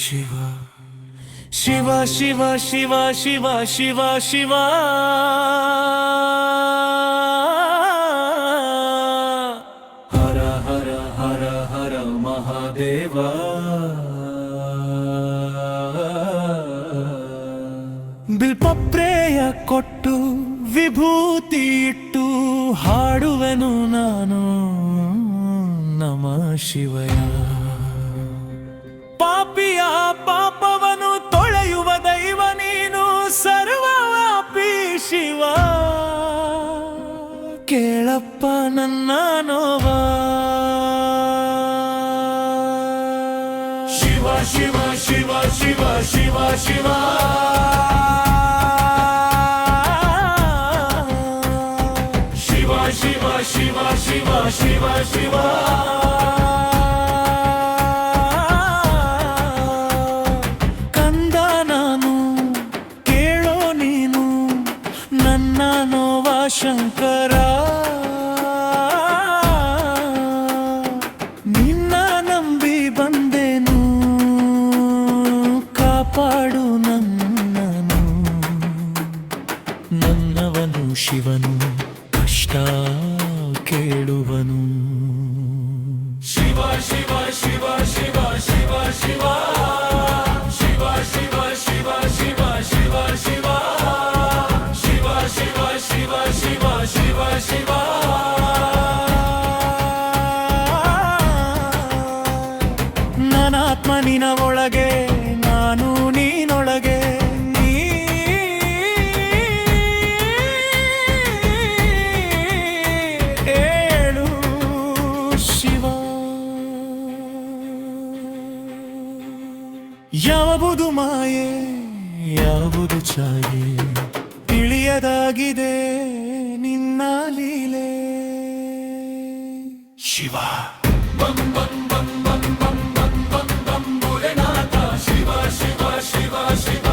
ಶಿವ ಶಿವ ಶಿವ ಶಿವ ಶಿವ ಶಿವ ಶಿವ ಹರ ಹರ ಹರ ಹರ ಮಹಾದೇವ ಬಿಲ್ಪಪ್ರೇಯ ಕೊಟ್ಟು ವಿಭೂತಿ ಇಟ್ಟು ಹಾಡುವೆನು ನಾನು ನಮಃ ಶಿವಯ. ಪಾಪಿಯ ಪಾಪವನು ತೊಳೆಯುವ ದೈವ ನೀನು ಸರ್ವವ್ಯಾಪಿ ಶಿವ. ಕೇಳಪ್ಪ ನನ್ನ ನೋವ. ಶಿವ ಶಿವ ಶಿವ ಶಿವ ಶಿವ ಶಿವ ಶಿವ ಶಿವ ಶಿವ ಶಿವ ಶಿವ ಕಂದ ನಾನು ಕೇಳೋ ನೀನು ನನ್ನ ನೋವ ಶಂಕರ. ನಿನ್ನ ನಂಬಿ ಬಂದೆನು ಕಾಪಾಡು ನನ್ನನು. ನನ್ನವನು ಶಿವನು ಕಷ್ಟ ಕೇಳುವನು. ಶಿವ ಶಿವ ಶಿವ ಶಿವ ಶಿವ ಶಿವ ಶಿವ ಶಿವ ಶಿವ ಶಿವ ಶಿವ ಶಿವ ಶಿವ ಶಿವ ಶಿವ ಶಿವ ಶಿವ ಶಿವ ನನಾತ್ಮ ನಿನ ಒಳಗೆ ನಾನು ನೀನೊಳಗೆ. ಯಾವುದು ಮಾಯೆ ಯಾವುದು ಛಾಯೆ ತಿಳಿಯದಾಗಿದೆ ನಿನ್ನ ಲೀಲೆ. ಶಿವ ಬಂ ಬಂ ಬಂ ಬಂ ಬಂ ಬಂ ಬಂ ಬಂ ಭೋಲೆನಾಥ. ಶಿವ ಶಿವ ಶಿವ ಶಿವ